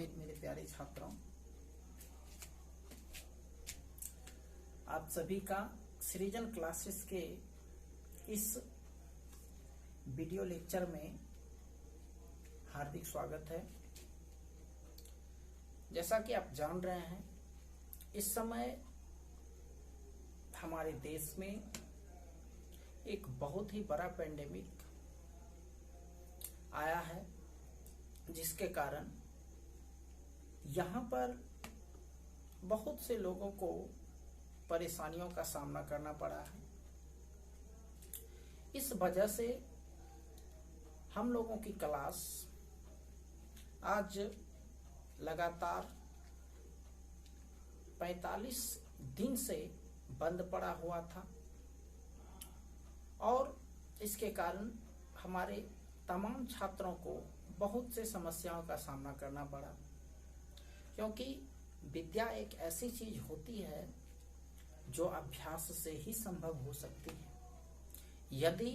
समेत मेरे प्यारे छात्रों, आप सभी का सृजन क्लासेस के इस वीडियो लेक्चर में हार्दिक स्वागत है। जैसा कि आप जान रहे हैं, इस समय हमारे देश में एक बहुत ही बड़ा पेंडेमिक आया है, जिसके कारण यहाँ पर बहुत से लोगों को परेशानियों का सामना करना पड़ा है। इस वजह से हम लोगों की क्लास आज लगातार 45 दिन से बंद पड़ा हुआ था और इसके कारण हमारे तमाम छात्रों को बहुत से समस्याओं का सामना करना पड़ा, क्योंकि विद्या एक ऐसी चीज होती है जो अभ्यास से ही संभव हो सकती है। यदि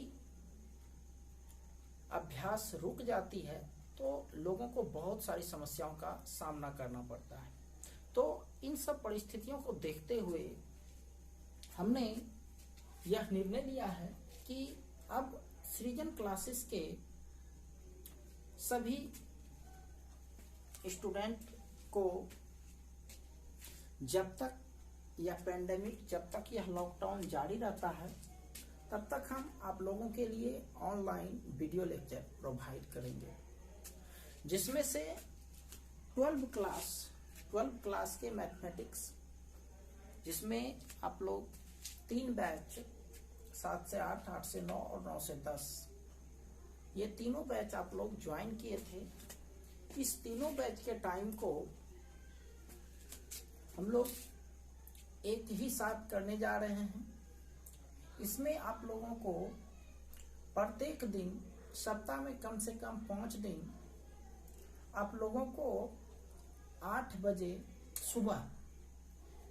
अभ्यास रुक जाती है तो लोगों को बहुत सारी समस्याओं का सामना करना पड़ता है। तो इन सब परिस्थितियों को देखते हुए हमने यह निर्णय लिया है कि अब सृजन क्लासेस के सभी स्टूडेंट को जब तक यह पेंडेमिक, जब तक यह लॉकडाउन जारी रहता है, तब तक हम आप लोगों के लिए ऑनलाइन वीडियो लेक्चर प्रोवाइड करेंगे, जिसमें से 12 क्लास के मैथमेटिक्स, जिसमें आप लोग 3 बैच 7 से 8, 8 से 9 और 9 से 10, ये तीनों बैच आप लोग ज्वाइन किए थे। इस तीनों बैच के टाइम को हम लोग एक ही साथ करने जा रहे हैं। इसमें आप लोगों को प्रत्येक दिन, सप्ताह में कम से कम 5 दिन, आप लोगों को 8 बजे सुबह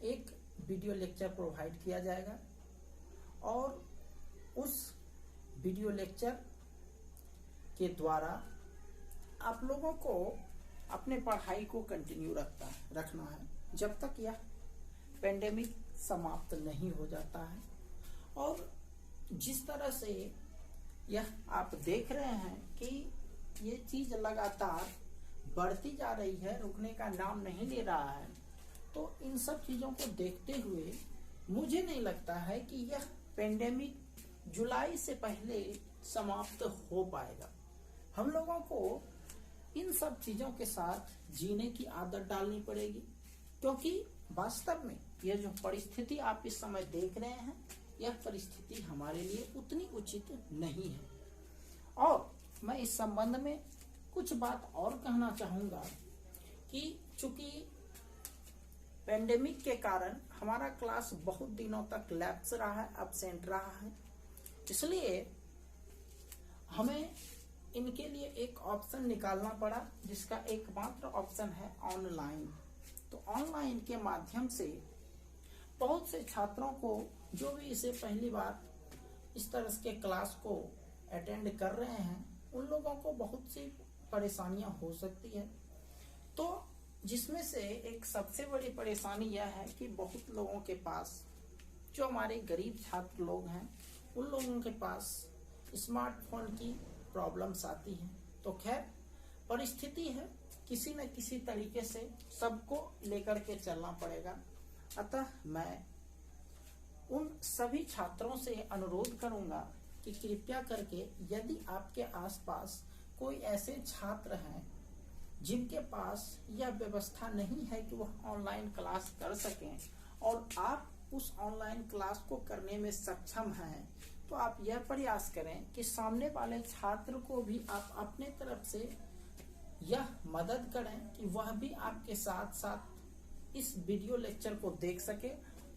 एक वीडियो लेक्चर प्रोवाइड किया जाएगा और उस वीडियो लेक्चर के द्वारा आप लोगों को अपने पढ़ाई को कंटिन्यू रखना है जब तक यह पेंडेमिक समाप्त नहीं हो जाता है। और जिस तरह से यह आप देख रहे हैं कि ये चीज लगातार बढ़ती जा रही है, रुकने का नाम नहीं ले रहा है, तो इन सब चीजों को देखते हुए मुझे नहीं लगता है कि यह पेंडेमिक जुलाई से पहले समाप्त हो पाएगा। हम लोगों को इन सब चीजों के साथ जीने की आदत डालनी पड़ेगी, क्योंकि वास्तव में यह जो परिस्थिति आप इस समय देख रहे हैं, यह परिस्थिति हमारे लिए उतनी उचित नहीं है। और मैं इस संबंध में कुछ बात और कहना चाहूंगा कि चूंकि पेंडेमिक के कारण हमारा क्लास बहुत दिनों तक लैप्स रहा है, एब्सेंट रहा है, इसलिए हमें इनके लिए एक ऑप्शन निकालना पड़ा, जिसका एकमात्र ऑप्शन है ऑनलाइन। तो ऑनलाइन के माध्यम से बहुत से छात्रों को, जो भी इसे पहली बार इस तरह के क्लास को अटेंड कर रहे हैं, उन लोगों को बहुत सी परेशानियां हो सकती है। तो जिसमें से एक सबसे बड़ी परेशानी यह है कि बहुत लोगों के पास, जो हमारे गरीब छात्र लोग हैं, उन लोगों के पास स्मार्टफोन की प्रॉब्लम्स आती हैं। तो खैर, परिस्थिति है, किसी न किसी तरीके से सबको लेकर के चलना पड़ेगा। अतः मैं उन सभी छात्रों से अनुरोध करूंगा कि कृपया करके, यदि आपके आसपास कोई ऐसे छात्र हैं जिनके पास यह व्यवस्था नहीं है कि वह ऑनलाइन क्लास कर सकें और आप उस ऑनलाइन क्लास को करने में सक्षम हैं, तो आप यह प्रयास करें कि सामने वाले छात्र को भी आप अपने तरफ से यह मदद करें कि वह भी आपके साथ साथ इस वीडियो लेक्चर को देख सके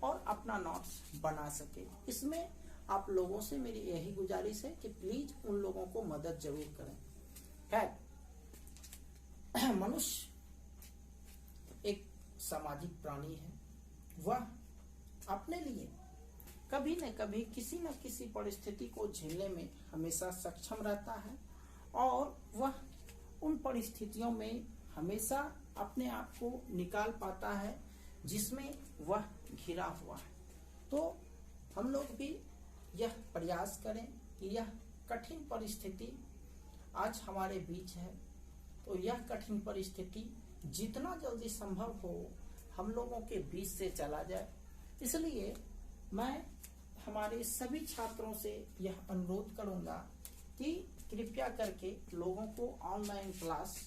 और अपना नोट्स बना सके। इसमें आप लोगों से मेरी यही गुजारिश है कि प्लीज उन लोगों को मदद जरूर करें। खैर, मनुष्य एक सामाजिक प्राणी है, वह अपने लिए कभी न कभी किसी न किसी परिस्थिति को झेलने में हमेशा सक्षम रहता है और वह उन परिस्थितियों में हमेशा अपने आप को निकाल पाता है जिसमें वह घिरा हुआ है। तो हम लोग भी यह प्रयास करें कि यह कठिन परिस्थिति आज हमारे बीच है, तो यह कठिन परिस्थिति जितना जल्दी संभव हो हम लोगों के बीच से चला जाए। इसलिए मैं हमारे सभी छात्रों से यह अनुरोध करूंगा कि कृपया करके लोगों को ऑनलाइन क्लास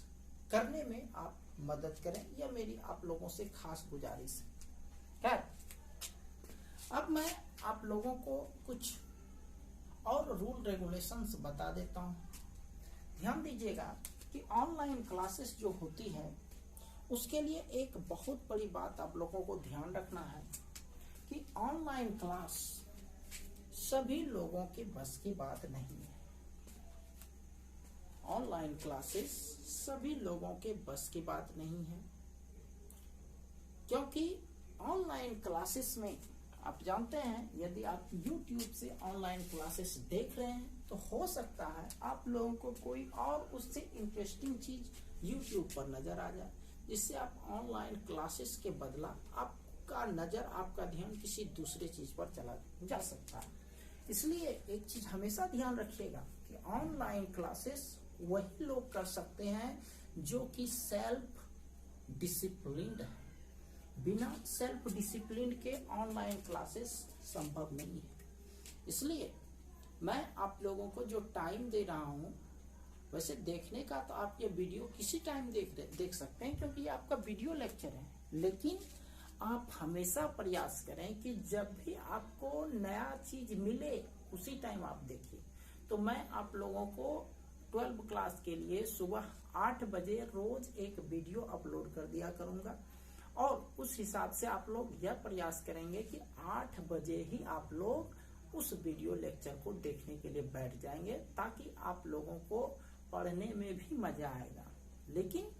करने में आप मदद करें। यह मेरी आप लोगों से खास गुजारिश है। अब मैं आप लोगों को कुछ और रूल रेगुलेशंस बता देता हूं। ध्यान दीजिएगा कि ऑनलाइन क्लासेस जो होती है उसके लिए एक बहुत बड़ी बात आप लोगों को ध्यान रखना है कि ऑनलाइन क्लास सभी लोगों के बस की बात नहीं है। ऑनलाइन क्लासेस सभी लोगों के बस की बात नहीं है, क्योंकि ऑनलाइन क्लासेस में आप जानते हैं यदि आप YouTube से ऑनलाइन क्लासेस देख रहे हैं तो हो सकता है आप लोगों को कोई और उससे इंटरेस्टिंग चीज YouTube पर नजर आ जाए, जिससे आप ऑनलाइन क्लासेस के बदला आपका नजर, आपका ध्यान किसी दूसरे चीज पर चला जा सकता है। इसलिए एक चीज हमेशा ध्यान रखिएगा कि ऑनलाइन क्लासेस वही लोग कर सकते हैं जो कि सेल्फ डिसिप्लिन्ड है। बिना सेल्फ डिसिप्लिन के ऑनलाइन क्लासेस संभव नहीं है। इसलिए मैं आप लोगों को जो टाइम दे रहा हूं, वैसे देखने का तो आप ये वीडियो किसी टाइम देख सकते हैं क्योंकि ये आपका वीडियो लेक्चर है, लेकिन आप हमेशा प्रयास करें कि जब भी आपको नया चीज मिले उसी टाइम आप देखिए। तो मैं आप लोगों को 12 क्लास के लिए सुबह 8 बजे रोज एक वीडियो अपलोड कर दिया करूंगा और उस हिसाब से आप लोग यह प्रयास करेंगे कि 8 बजे ही आप लोग उस वीडियो लेक्चर को देखने के लिए बैठ जाएंगे, ताकि आप लोगों को पढ़ने में भी मजा आएगा। लेकिन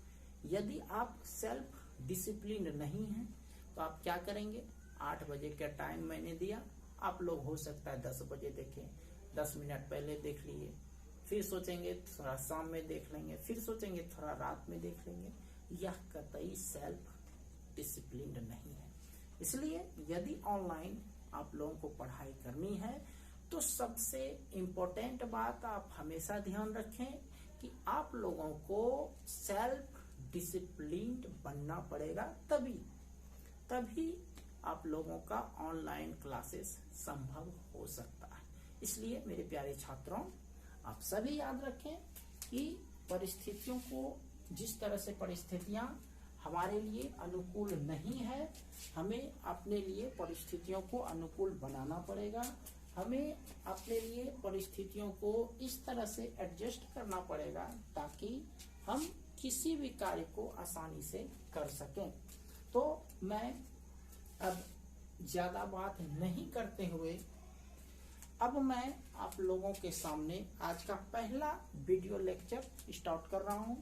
यदि आप सेल्फ डिसिप्लिन नहीं हैं तो आप क्या करेंगे, 8 बजे का टाइम मैंने दिया, आप लोग हो सकता है 10 बजे देखें, 10 मिनट पहले देख लिए, फिर सोचेंगे थोड़ा शाम में देख लेंगे, फिर सोचेंगे थोड़ा रात में देख लेंगे। यह कतई सेल्फ डिसिप्लिन नहीं है। इसलिए यदि ऑनलाइन आप लोगों को पढ़ाई करनी है तो सबसे इम्पोर्टेंट बात आप हमेशा ध्यान रखें कि आप लोगों को सेल्फ डिसिप्लिन्ड बनना पड़ेगा, तभी आप लोगों का ऑनलाइन क्लासेस संभव हो सकता है। इसलिए मेरे प्यारे छात्रों, आप सभी याद रखें कि परिस्थितियों को, जिस तरह से परिस्थितियां हमारे लिए अनुकूल नहीं है, हमें अपने लिए परिस्थितियों को अनुकूल बनाना पड़ेगा। हमें अपने लिए परिस्थितियों को इस तरह से एडजस्ट करना पड़ेगा ताकि हम किसी भी कार्य को आसानी से कर सकें। तो मैं अब ज्यादा बात नहीं करते हुए अब मैं आप लोगों के सामने आज का पहला वीडियो लेक्चर स्टार्ट कर रहा हूं।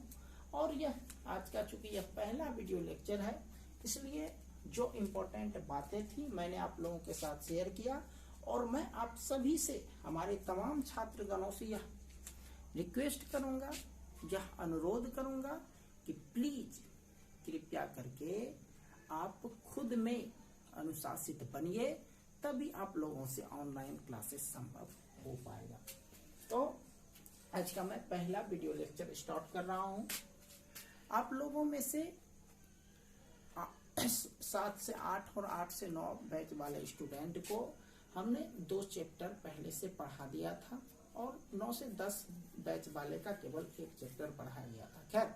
और यह आज का, चूंकि यह पहला वीडियो लेक्चर है, इसलिए जो इम्पोर्टेंट बातें थी मैंने आप लोगों के साथ शेयर किया। और मैं आप सभी से, हमारे तमाम छात्रगणों से यह रिक्वेस्ट करूंगा, यह अनुरोध करूंगा कि प्लीज कृपया करके आप खुद में अनुशासित बनिए, तभी आप लोगों से ऑनलाइन क्लासेस संभव हो पाएगा। तो आज का मैं पहला वीडियो लेक्चर स्टार्ट कर रहा हूं। आप लोगों में से 7 से 8 और 8 से 9 बैच वाले स्टूडेंट को हमने 2 चैप्टर पहले से पढ़ा दिया था और 9 से 10 बैच वाले का केवल 1 चैप्टर पढ़ाया गया था। खैर,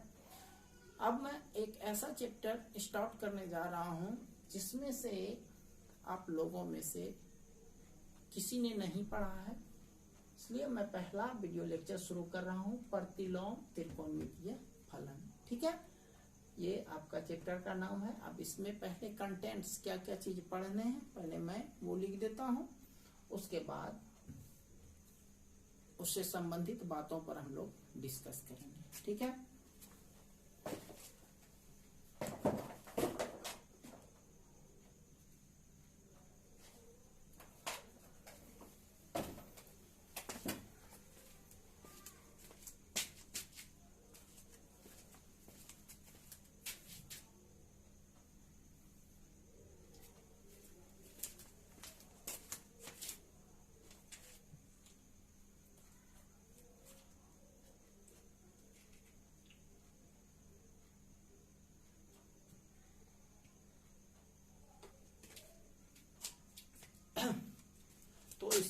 अब मैं एक ऐसा चैप्टर स्टार्ट करने जा रहा हूं जिसमें से आप लोगों में से किसी ने नहीं पढ़ा है, इसलिए मैं पहला वीडियो लेक्चर शुरू कर रहा हूं, प्रतिलोम त्रिकोणमितीय फलन। ठीक है, ये आपका चैप्टर का नाम है। अब इसमें पहले कंटेंट्स क्या क्या चीज पढ़ने हैं पहले मैं वो लिख देता हूं, उसके बाद उससे संबंधित बातों पर हम लोग डिस्कस करेंगे। ठीक है,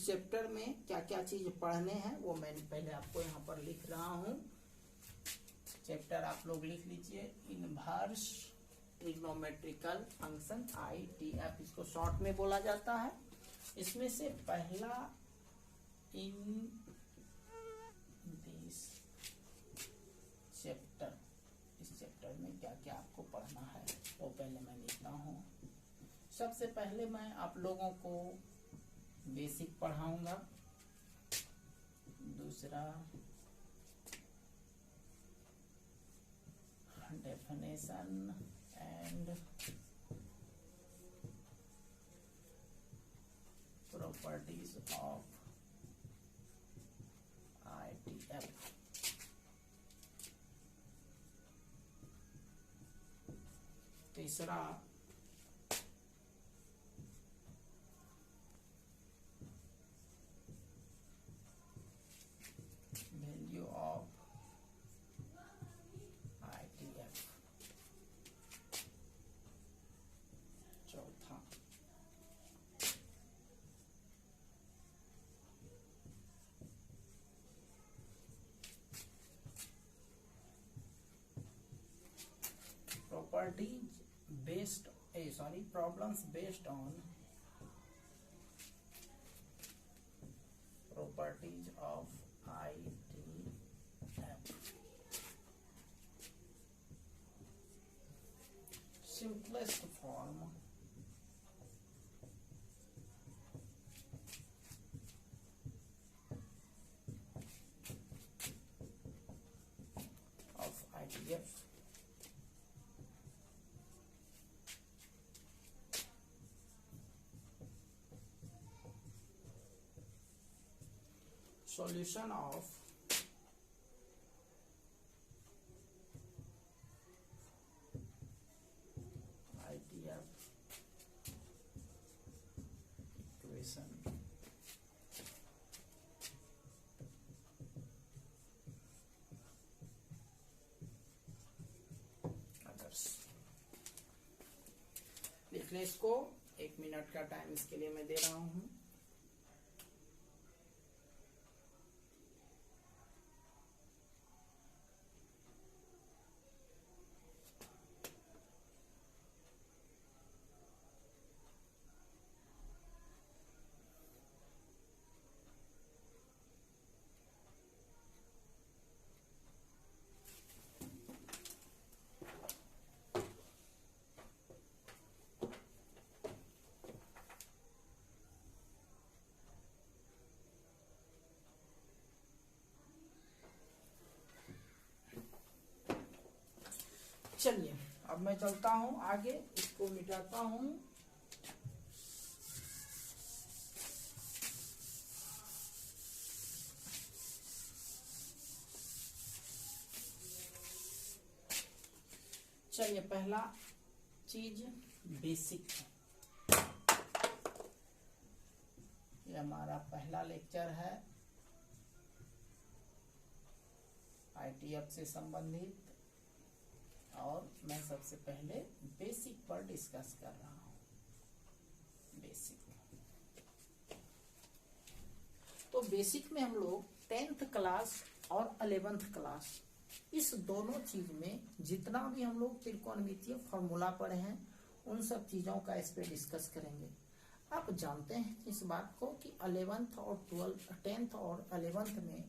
इस चैप्टर में क्या क्या चीज पढ़ने हैं वो मैं पहले आपको यहाँ पर लिख रहा हूँ। चैप्टर आप लोग लिख लीजिए, इनवर्स ट्रिग्नोमेट्रिकल फंक्शन ITF, इसको शॉर्ट में बोला जाता है। इसमें से पहला इन दिस चैप्टर, इस चैप्टर में क्या क्या आपको पढ़ना है वो पहले मैं लिखता हूँ। सबसे पहले मैं आप लोगों को बेसिक पढ़ाऊंगा, दूसरा definition and properties of ITF, तीसरा वैल्यू ऑफ ITF, चौथा problems based on properties of ITF, simplest form of ITF, solution of ITF equation, others। लिखने इसको 1 मिनट का टाइम इसके लिए मैं दे रहा हूं। चलिए अब मैं चलता हूं आगे, इसको मिटाता हूं। चलिए पहला चीज बेसिक, ये हमारा पहला लेक्चर है ITF से संबंधित, और मैं सबसे पहले बेसिक पर डिस्कस कर रहा हूं। बेसिक, तो बेसिक में हम लोग 10th क्लास और 11th क्लास, इस दोनों चीज में जितना भी हम लोग त्रिकोणमितीय फॉर्मूला पढ़े हैं उन सब चीजों का इस पे डिस्कस करेंगे। आप जानते हैं इस बात को कि 11th और 10th और 11th में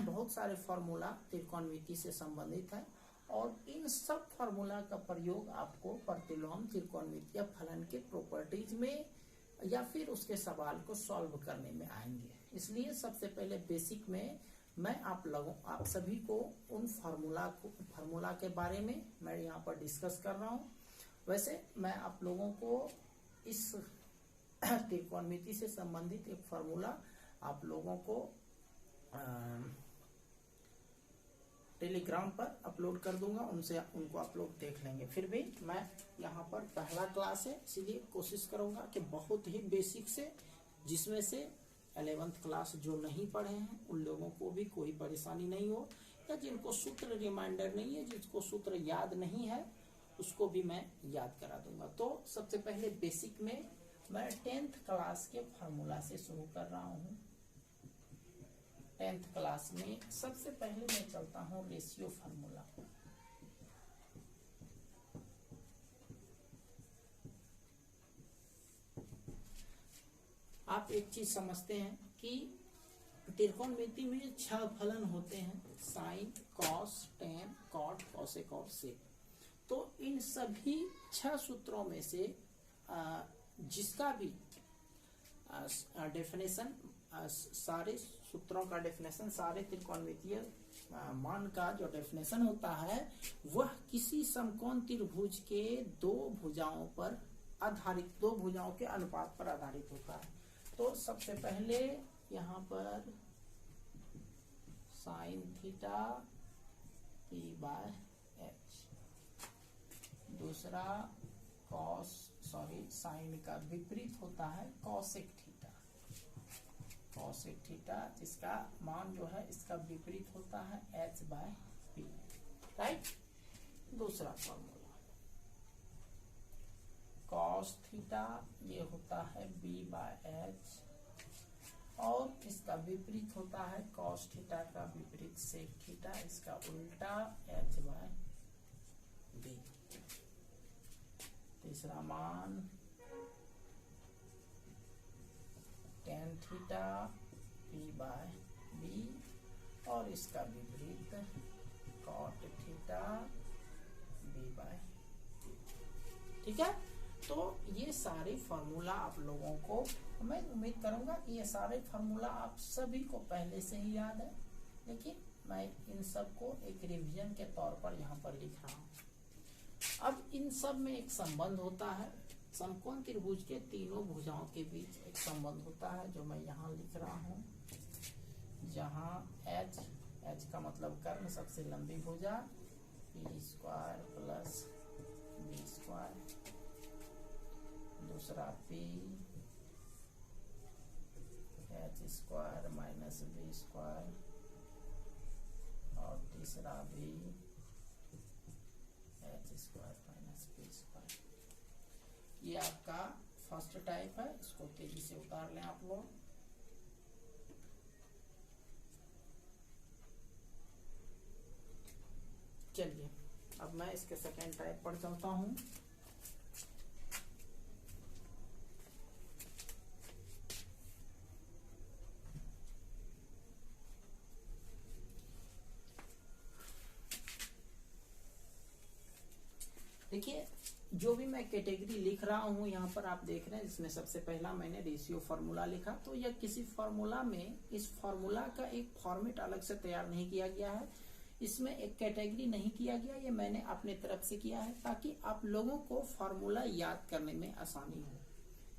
बहुत सारे फॉर्मूला त्रिकोणमिति से संबंधित है, और इन सब फॉर्मूला का प्रयोग आपको प्रतिलोम त्रिकोणमितीय फलन के प्रॉपर्टीज में या फिर उसके सवाल को सॉल्व करने में आएंगे। इसलिए सबसे पहले बेसिक में मैं आप सभी को उन फॉर्मूला के बारे में मैं यहाँ पर डिस्कस कर रहा हूँ। वैसे मैं आप लोगों को इस त्रिकोणमिति से संबंधित एक फॉर्मूला आप लोगों को टेलीग्राम पर अपलोड कर दूंगा, उनको आप लोग देख लेंगे। फिर भी मैं यहाँ पर पहला क्लास है, इसलिए कोशिश करूंगा कि बहुत ही बेसिक से, जिसमें से 11th क्लास जो नहीं पढ़े हैं उन लोगों को भी कोई परेशानी नहीं हो, या जिनको सूत्र रिमाइंडर नहीं है, जिसको सूत्र याद नहीं है, उसको भी मैं याद करा दूंगा। तो सबसे पहले बेसिक में मैं 10th क्लास के फार्मूला से शुरू कर रहा हूँ। 10th क्लास में सबसे पहले मैं चलता हूँ रेशियो फार्मूला। आप एक चीज समझते हैं कि त्रिकोणमिति में 6 फलन होते हैं, sine, cos, tan, cot, cosec और सेक। तो इन सभी 6 सूत्रों में से जिसका भी डेफिनेशन, सारे सूत्रों का डेफिनेशन, सारे त्रिकोणमितीय मान का जो डेफिनेशन होता है वह किसी समकोण त्रिभुज के दो भुजाओं पर आधारित, दो भुजाओं के अनुपात पर आधारित होता है। तो सबसे पहले यहाँ पर sine theta P by H, दूसरा साइन का विपरीत होता है कॉसेक थीटा। कॉसेक थीटा जिसका मान जो है इसका विपरीत होता है एच बाय पी, राइट। दूसरा फॉर्मूला कॉस थीटा, ये होता है बी बाय एच, और इसका विपरीत होता है कॉस थीटा का विपरीत सेक थीटा, इसका उल्टा एच बाय बी। तीसरा मान tan theta P by B, और इसका विपरीत कॉट थीटा बी बाय, ठीक है। तो ये सारे फॉर्मूला आप लोगों को, मैं उम्मीद करूंगा कि ये सारे फॉर्मूला आप सभी को पहले से ही याद है, लेकिन मैं इन सब को एक रिवीजन के तौर पर यहाँ पर लिख रहा हूँ। अब इन सब में एक संबंध होता है, समकोण त्रिभुज के तीनों भुजाओं के बीच एक संबंध होता है जो मैं यहाँ लिख रहा हूँ, जहाँ एच का मतलब कर्ण, सबसे लंबी भुजा, P square plus B square, दूसरा P H square minus B square, और तीसरा भी H square minus B square. ये आपका फर्स्ट टाइप है, इसको तेजी से उतार लें आप लोग। चलिए अब मैं इसके सेकेंड टाइप पर चलता हूं। देखिए जो भी मैं कैटेगरी लिख रहा हूं यहाँ पर आप देख रहे हैं, इसमें सबसे पहला मैंने रेशियो फार्मूला लिखा। तो यह किसी फार्मूला में, इस फार्मूला का एक फॉर्मेट अलग से तैयार नहीं किया गया है, इसमें एक कैटेगरी नहीं किया गया, ये मैंने अपने तरफ से किया है ताकि आप लोगों को फार्मूला याद करने में आसानी हो।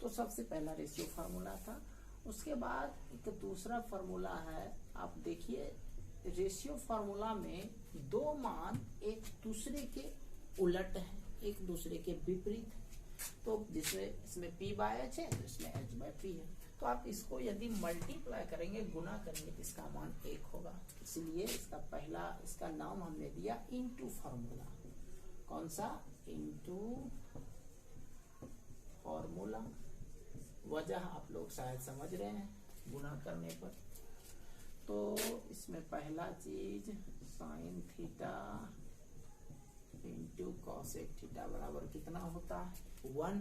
तो सबसे पहला रेशियो फार्मूला था। उसके बाद एक दूसरा फार्मूला है, आप देखिए रेशियो फार्मूला में दो मान एक दूसरे के उलट है, एक दूसरे के विपरीत, तो जिसमें इसमें P बाय एच है, तो इसमें H बाय P है। तो आप इसको यदि मल्टीप्लाई करेंगे, गुना करेंगे, तो इसका मान 1 होगा। इसलिए इसका नाम हमने दिया इनटू फार्मूला। कौन सा? Into formula. वजह आप लोग शायद समझ रहे हैं गुना करने पर। तो इसमें पहला चीज sine theta into cosec theta बराबर कितना होता है? 1।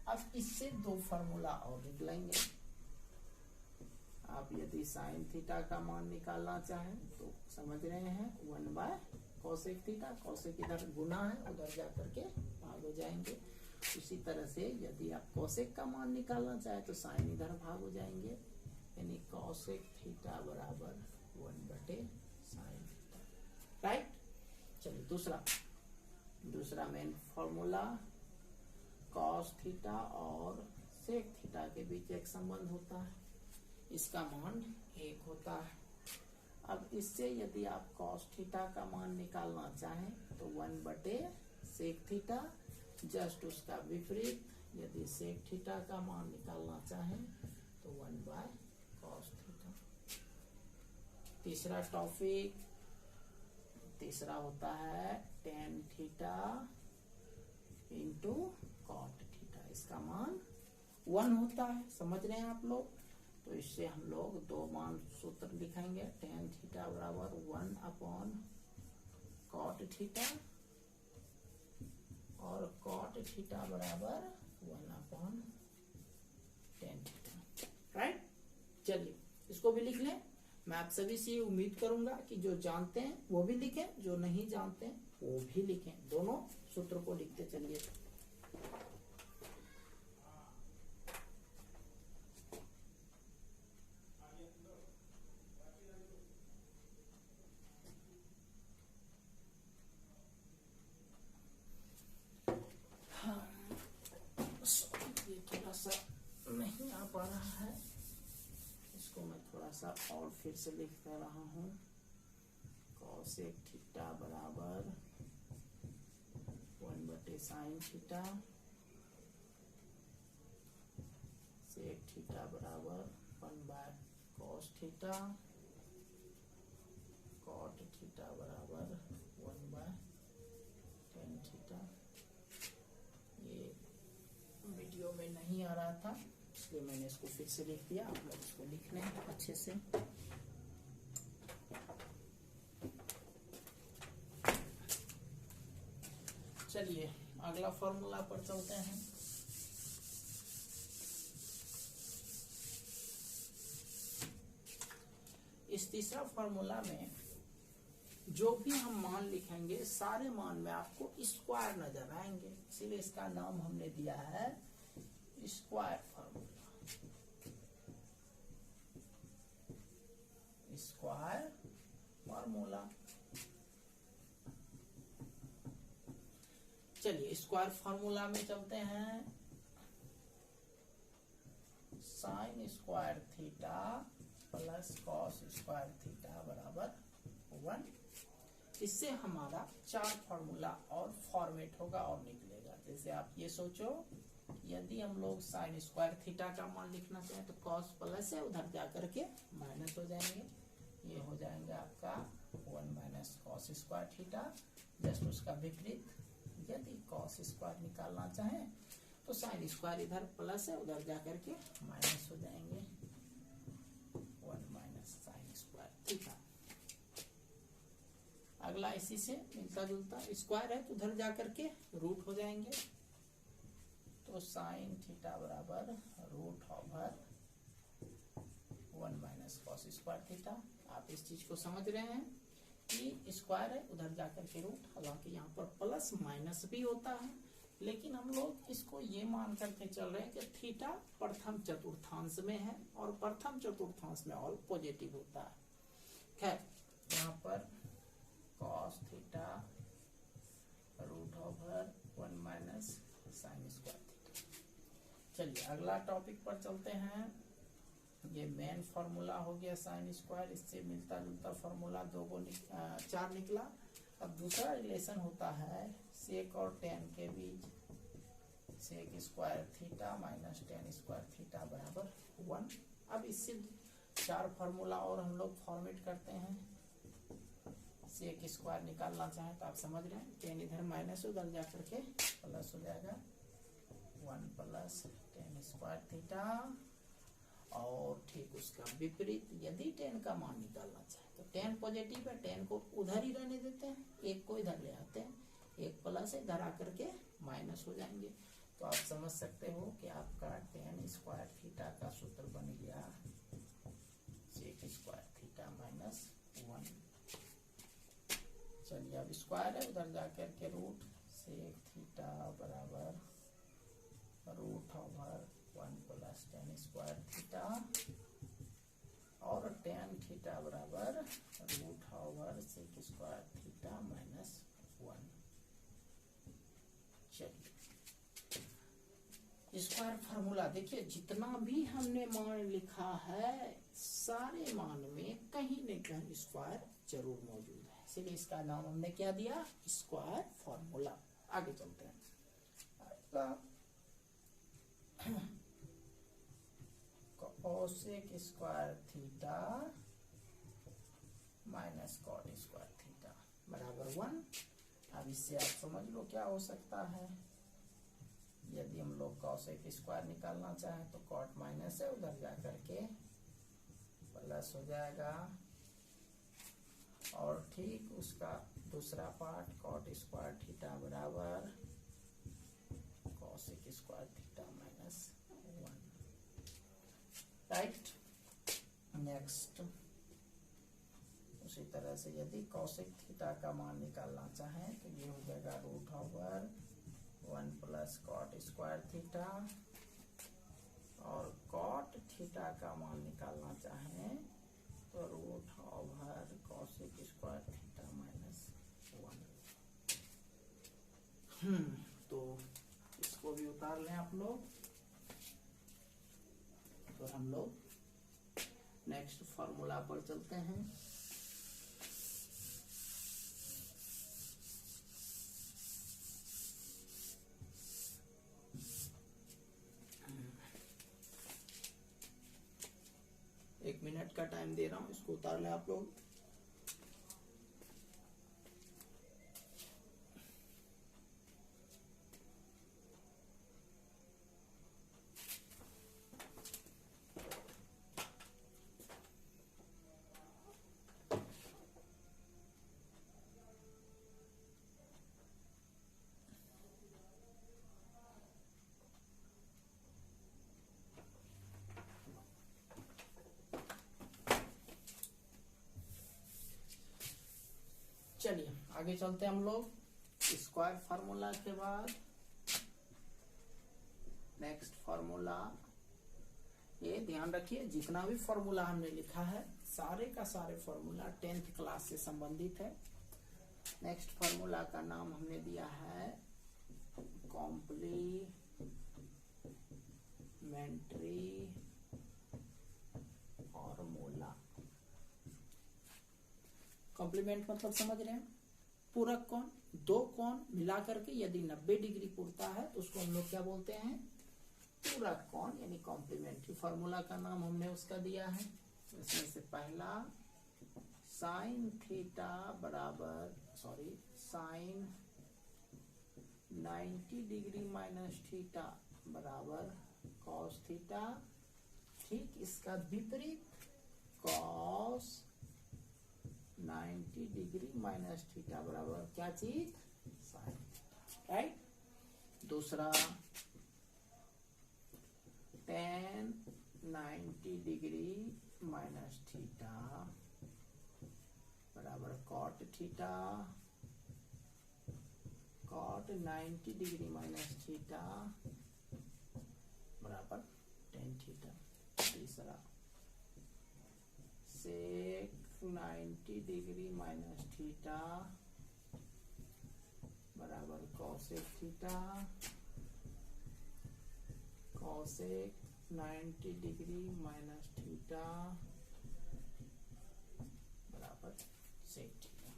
अब इससे दो फार्मूला और लिख लेंगे। आप यदि साइन थीटा का मान निकालना चाहें तो समझ रहे हैं 1 बाय कॉसेक थीटा। कॉसेक इधर गुना है, उधर जाकर के भाग हो जाएंगे। उसी तरह से यदि आप कॉसेक का मान निकालना चाहें तो साइन इधर भाग हो जाएंगे, यानी कॉसेक थीटा बराबर 1 बटे साइन थीटा, राइट। चलिए दूसरा मेन फॉर्मूला, कॉस थीटा और सेक थीटा के बीच एक संबंध होता है, इसका मान 1 होता है। अब इससे यदि आप कॉस थीटा का मान निकालना चाहें तो 1 बटे सेक थीटा, जस्ट उसका विपरीत यदि सेक थीटा का मान निकालना चाहें तो 1 बाय कॉस थीटा। तीसरा टॉपिक, तीसरा होता है tan theta into cot theta, इसका मान 1 होता है, समझ रहे हैं आप लोग। तो इससे हम लोग दो मान सूत्र लिखेंगे, टेन थीटा बराबर 1 अपॉन कॉट थीटा और कॉट थीटा बराबर 1 अपॉन टेन थीटा, राइट। चलिए इसको भी लिख लें। मैं आप सभी से ये उम्मीद करूंगा कि जो जानते हैं वो भी लिखें, जो नहीं जानते हैं वो भी लिखें। दोनों सूत्र को लिखते चलिए। ये थोड़ा सा नहीं आ पा रहा है, इसको मैं थोड़ा सा और फिर से लिख दे रहा हूँ। कॉसेक थीटा बराबर 1/sin थीटा, सेक थीटा बराबर 1/cos थीटा, कॉट थीटा बराबर 1/tan थीटा। ये वीडियो में नहीं आ रहा था इसलिए मैंने इसको फिर से लिख दिया। आप लोग इसको लिख लें अच्छे से। चलिए अगला फॉर्मूला पर चलते हैं। इस तीसरा फॉर्मूला में जो भी हम मान लिखेंगे सारे मान में आपको स्क्वायर नजर आएंगे, इसीलिए इसका नाम हमने दिया है स्क्वायर फॉर्मूला। Square formula. चलिए स्क्वायर फॉर्मूला में चलते हैं। Sign square theta plus cos square theta बराबर 1। इससे हमारा 4 फॉर्मूला और फॉर्मेट होगा और निकलेगा। जैसे आप ये सोचो, यदि हम लोग साइन स्क्वायर थीटा का मान लिखना चाहें तो कॉस प्लस है, उधर जाकर के माइनस हो जाएंगे। ये हो जाएंगे आपका 1 minus cos square theta. Just उसका विपरीत, यदि कॉस स्क्वायर निकालना चाहें तो साइन स्क्वायर इधर प्लस है, उधर जाकर के माइनस हो जाएंगे 1 माइनस साइन स्क्वायर थीटा। अगला इसी से मिलता जुलता, स्क्वायर है तो उधर जाकर के रूट हो जाएंगे। तो साइन थीटा बराबर root over 1 minus cos square theta. आप इस चीज को समझ रहे हैं कि स्क्वायर है उधर जाकर के रूट। हालांकि यहाँ पर प्लस माइनस भी होता है, लेकिन हम लोग इसको ये मान करके चल रहे हैं कि थीटा प्रथम चतुर्थांश में है और प्रथम चतुर्थांश में ऑल पॉजिटिव होता है। खैर यहाँ पर cos theta root over 1 minus sine square theta. चलिए अगला टॉपिक पर चलते हैं। ये मेन फॉर्मूला हो गया साइन स्क्वायर, इससे मिलता जुलता फॉर्मूला 4 निकला। अब दूसरा रिलेशन होता है सेक और टेन के बीच। Sec square theta minus tan square theta बराबर 1। अब इससे 4 फॉर्मूला और हम लोग फॉर्मेट करते हैं। सेक स्क्वायर निकालना चाहें तो आप समझ रहे हैं, टेन इधर माइनस उधर जाकर के प्लस हो जाएगा 1 प्लस टेन स्क्वायर थीटा। और ठीक उसका विपरीत, यदि टेन का मान निकालना चाहे तो टेन पॉजिटिव है, टेन को उधर ही रहने देते हैं, एक को इधर ले आते हैं, एक प्लस है इधर आकर के माइनस हो जाएंगे। तो आप समझ सकते हो कि आपका टेन स्क्वायर थीटा का सूत्र बन गया सेक स्क्वायर थीटा माइनस 1। चलिए अब स्क्वायर है उधर जाकर के रूट, सेक थीटा बराबर root over 1 plus tan square theta और टेन थीटा बराबर root over sec square theta minus 1। चलिए स्क्वायर फार्मूला देखिए, जितना भी हमने मान लिखा है सारे मान में कहीं न कहीं स्क्वायर जरूर मौजूद है, इसलिए इसका नाम हमने क्या दिया, स्क्वायर फार्मूला। आगे चलते हैं। Cosec square theta minus cot square theta बराबर 1। अब इससे आप समझ लो क्या हो सकता है, यदि हम लोग कॉसेक स्क्वायर निकालना चाहें तो कॉट माइनस है, उधर जा करके प्लस हो जाएगा, और ठीक उसका दूसरा पार्ट कॉट स्क्वायर थीटा बराबर cosec square theta minus 1, right. Next उसी तरह से यदि कॉसेक थीटा का मान निकालना चाहें तो ये हो जाएगा root over 1 plus cot square theta, और कॉट थीटा का मान निकालना चाहें तो root over cosec square theta minus 1। तो इसको भी उतार लें आप लोग, तो हम लोग नेक्स्ट फॉर्मूला पर चलते हैं। एक मिनट का टाइम दे रहा हूं, इसको उतार लें आप लोग। चलिए आगे चलते हैं हम लोग। स्क्वायर फार्मूला के बाद नेक्स्ट फार्मूला, ये ध्यान रखिए जितना भी फार्मूला हमने लिखा है सारे का सारे फार्मूला 10th क्लास से संबंधित है। नेक्स्ट फार्मूला का नाम हमने दिया है कॉम्प्लीमेंट्री फार्मूला। कॉम्प्लीमेंट मतलब समझ रहे हैं, पूरक कोण, दो कोण मिला करके यदि 90 डिग्री पुरता है तो उसको हम लोग क्या बोलते हैं, पूरक कोण, यानी कॉम्प्लीमेंट्री। फार्मूला का नाम हमने उसका दिया है, इसमें से पहला साइन थीटा बराबर साइन 90 डिग्री माइनस थीटा बराबर कॉस थीटा, ठीक इसका विपरीत कॉस 90 डिग्री माइनस थीटा बराबर क्या चीज, साइन थीटा, राइट। दूसरा tan 90 डिग्री माइनस थीटा बराबर cot theta, cot 90 degree minus theta बराबर tan थीटा। तीसरा सेक 90 डिग्री माइनस थीटा बराबर cosec theta, cosec 90 degree minus theta बराबर सेक थीटा।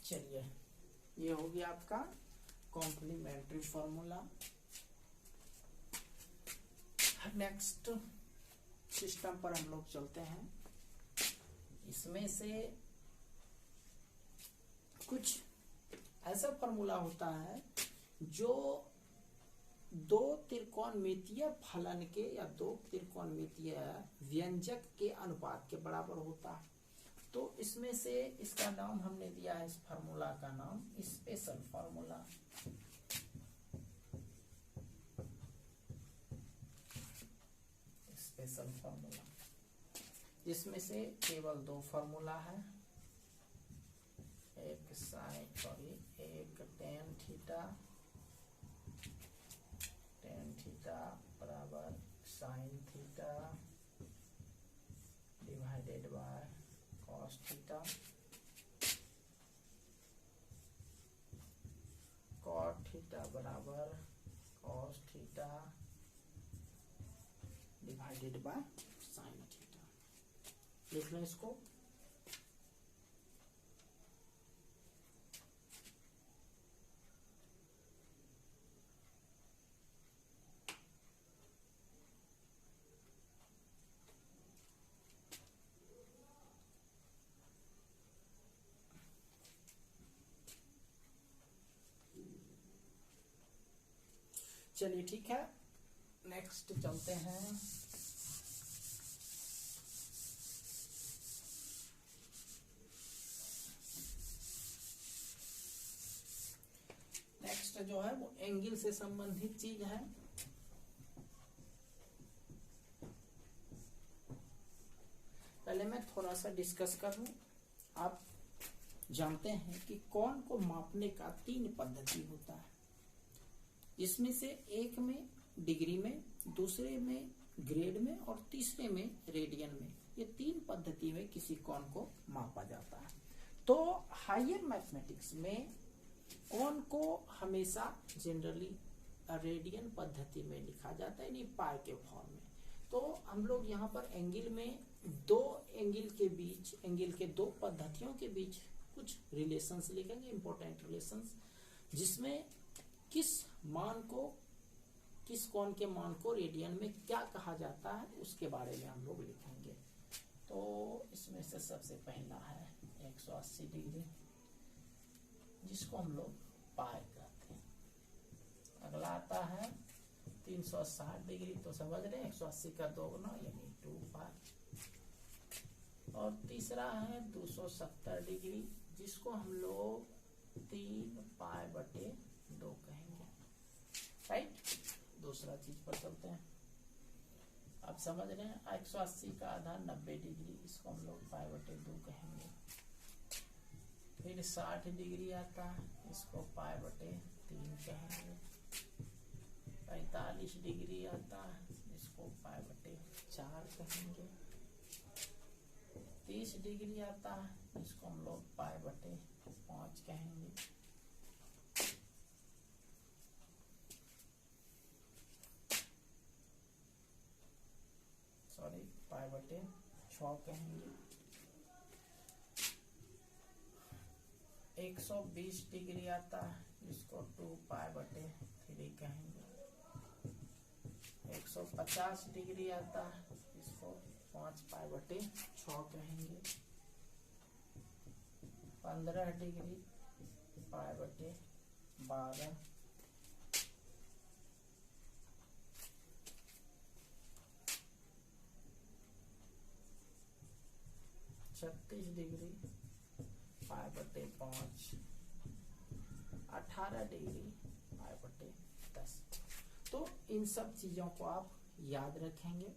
चलिए ये हो गया आपका कॉम्प्लीमेंट्री फॉर्मूला। नेक्स्ट सिस्टम पर हम लोग चलते हैं। इसमें से कुछ ऐसा फॉर्मूला होता है जो दो त्रिकोणमितीय फलन के या दो त्रिकोणमितीय व्यंजक के अनुपात के बराबर होता है। तो इसमें से इसका नाम हमने दिया है, इस फार्मूला का नाम स्पेशल फार्मूला। स्पेशल फार्मूला जिसमें से केवल दो फार्मूला है, एक टेन थीटा बराबर sine theta divided by cos theta, cot theta बराबर cos theta divided by sine theta. लिख लें इसको। चलिए ठीक है, नेक्स्ट चलते हैं। नेक्स्ट जो है वो एंगल से संबंधित चीज है। पहले मैं थोड़ा सा डिस्कस कर लूं। आप जानते हैं कि कोण को मापने का 3 पद्धति होता है, जिसमें से एक में डिग्री में, दूसरे में ग्रेड में और तीसरे में रेडियन में। ये 3 पद्धति में किसी कोण को मापा जाता है। तो हायर मैथमेटिक्स में कोण को हमेशा जनरली रेडियन पद्धति में लिखा जाता है, यानी पाई के फॉर्म में। तो हम लोग यहाँ पर एंगल में एंगल के दो पद्धतियों के बीच कुछ रिलेशंस लिखेंगे, इंपॉर्टेंट रिलेशंस, जिसमें किस कोण के मान को रेडियन में क्या कहा जाता है उसके बारे में हम लोग लिखेंगे। तो इसमें से सबसे पहला है 180 डिग्री, जिसको हम लोग पाई कहते हैं। अगला आता है 360 डिग्री, तो समझ रहे हैं 180 का 2 गुना यानी 2 पाई। और तीसरा है 270 डिग्री, जिसको हम लोग 3 पाई बटे 2 कहेंगे। राइट, दूसरा चीज पर चलते हैं। अब समझ रहे हैं 180 का आधा 90 डिग्री, इसको हम लोग पाई बटे 2 कहेंगे। फिर 60 डिग्री आता है, इसको पाई बटे 3 कहेंगे। 45 डिग्री आता है, इसको पाई बटे 4 कहेंगे। 30 डिग्री आता है, इसको हम लोग पाई बटे 5 कहेंगे। पाई बटे 6 कहेंगे। 120 डिग्री आता है, इसको 2 पाई बटे 3 कहेंगे। 150 डिग्री आता है, इसको 5 पाई बटे 6 कहेंगे। 15 डिग्री पाई बटे 12। 36 डिग्री पाई बटे 5। 18 डिग्री पाई बटे 10। तो इन सब चीजों को आप याद रखेंगे।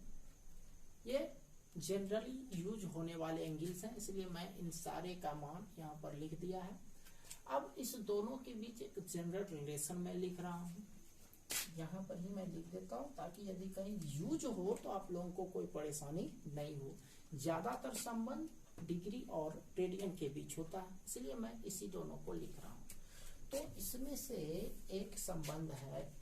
ये जनरली यूज होने वाले एंगल्स हैं, इसलिए मैं इन सारे का मान यहाँ पर लिख दिया है। अब इस दोनों के बीच एक जनरल रिलेशन मैं लिख रहा हूँ, यहाँ पर ही मैं लिख देता हूँ, ताकि यदि कहीं यूज हो तो आप लोगों को कोई परेशानी नहीं हो। ज्यादातर संबंध डिग्री और रेडियन के बीच होता है, इसलिए मैं इसी दोनों को लिख रहा हूँ। तो इसमें से एक संबंध है,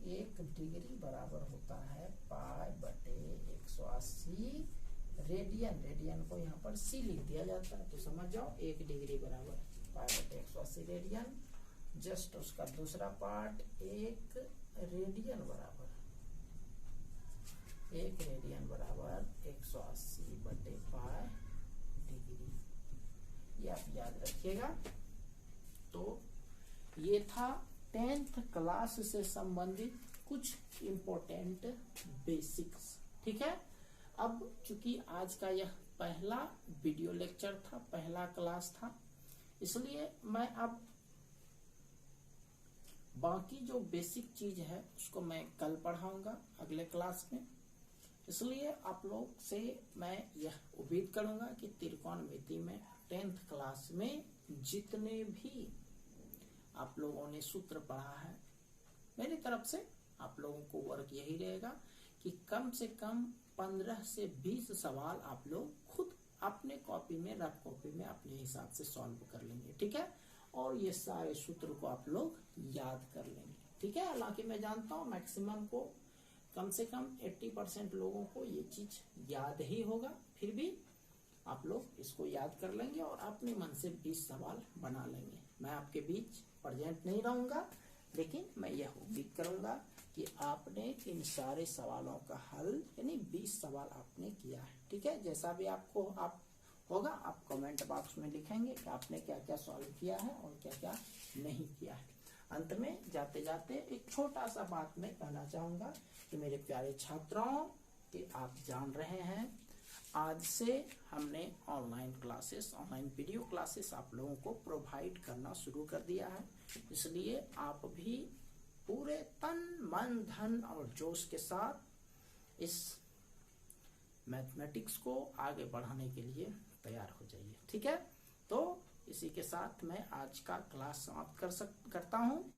1 डिग्री बराबर होता है पाई बटे 180 रेडियन को यहाँ पर C लिख दिया जाता है। तो समझ जाओ 1 डिग्री बराबर पाई बटे 180 रेडियन। जस्ट उसका दूसरा पार्ट 1 रेडियन बराबर 180 बटे पाई डिग्री, ये आप याद रखिएगा। तो ये था 10th क्लास से संबंधित कुछ इंपॉर्टेंट बेसिक्स। ठीक है, अब चूंकि आज का यह पहला वीडियो लेक्चर था, पहला क्लास था, इसलिए मैं अब बाकी जो बेसिक चीज है उसको मैं कल पढ़ाऊंगा अगले क्लास में। इसलिए आप लोग से मैं यह उम्मीद करूंगा कि त्रिकोणमिति में 10th क्लास में जितने भी आप लोगों ने सूत्र पढ़ा है, मेरी तरफ से आप लोगों को वर्क यही रहेगा कि कम से कम 15 से 20 सवाल आप लोग खुद अपने कॉपी में, रफ कॉपी में अपने हिसाब से सॉल्व कर लेंगे। ठीक है, और ये सारे सूत्र को आप लोग याद कर लेंगे। ठीक है, हालांकि मैं जानता हूँ मैक्सिमम को, कम से कम 80% लोगों को ये चीज याद ही होगा, फिर भी आप लोग इसको याद कर लेंगे और अपने मन से 20 सवाल बना लेंगे। मैं आपके बीच प्रेजेंट नहीं रहूंगा, लेकिन मैं यह उम्मीद करूंगा कि आपने इन सारे सवालों का हल यानी 20 सवाल आपने किया है। ठीक है, जैसा भी आपको होगा आप कमेंट बॉक्स में लिखेंगे कि आपने क्या क्या सॉल्व किया है और क्या क्या नहीं किया है। अंत में जाते जाते एक छोटा सा बात मैं कहना चाहूँगा कि मेरे प्यारे छात्रों कि आप जान रहे हैं आज से हमने online classes, online video classes आप लोगों को प्रोवाइड करना शुरू कर दिया है। इसलिए आप भी पूरे तन मन धन और जोश के साथ इस मैथमेटिक्स को आगे बढ़ाने के लिए तैयार हो जाइए। ठीक है, तो इसी के साथ मैं आज का क्लास समाप्त करता हूँ।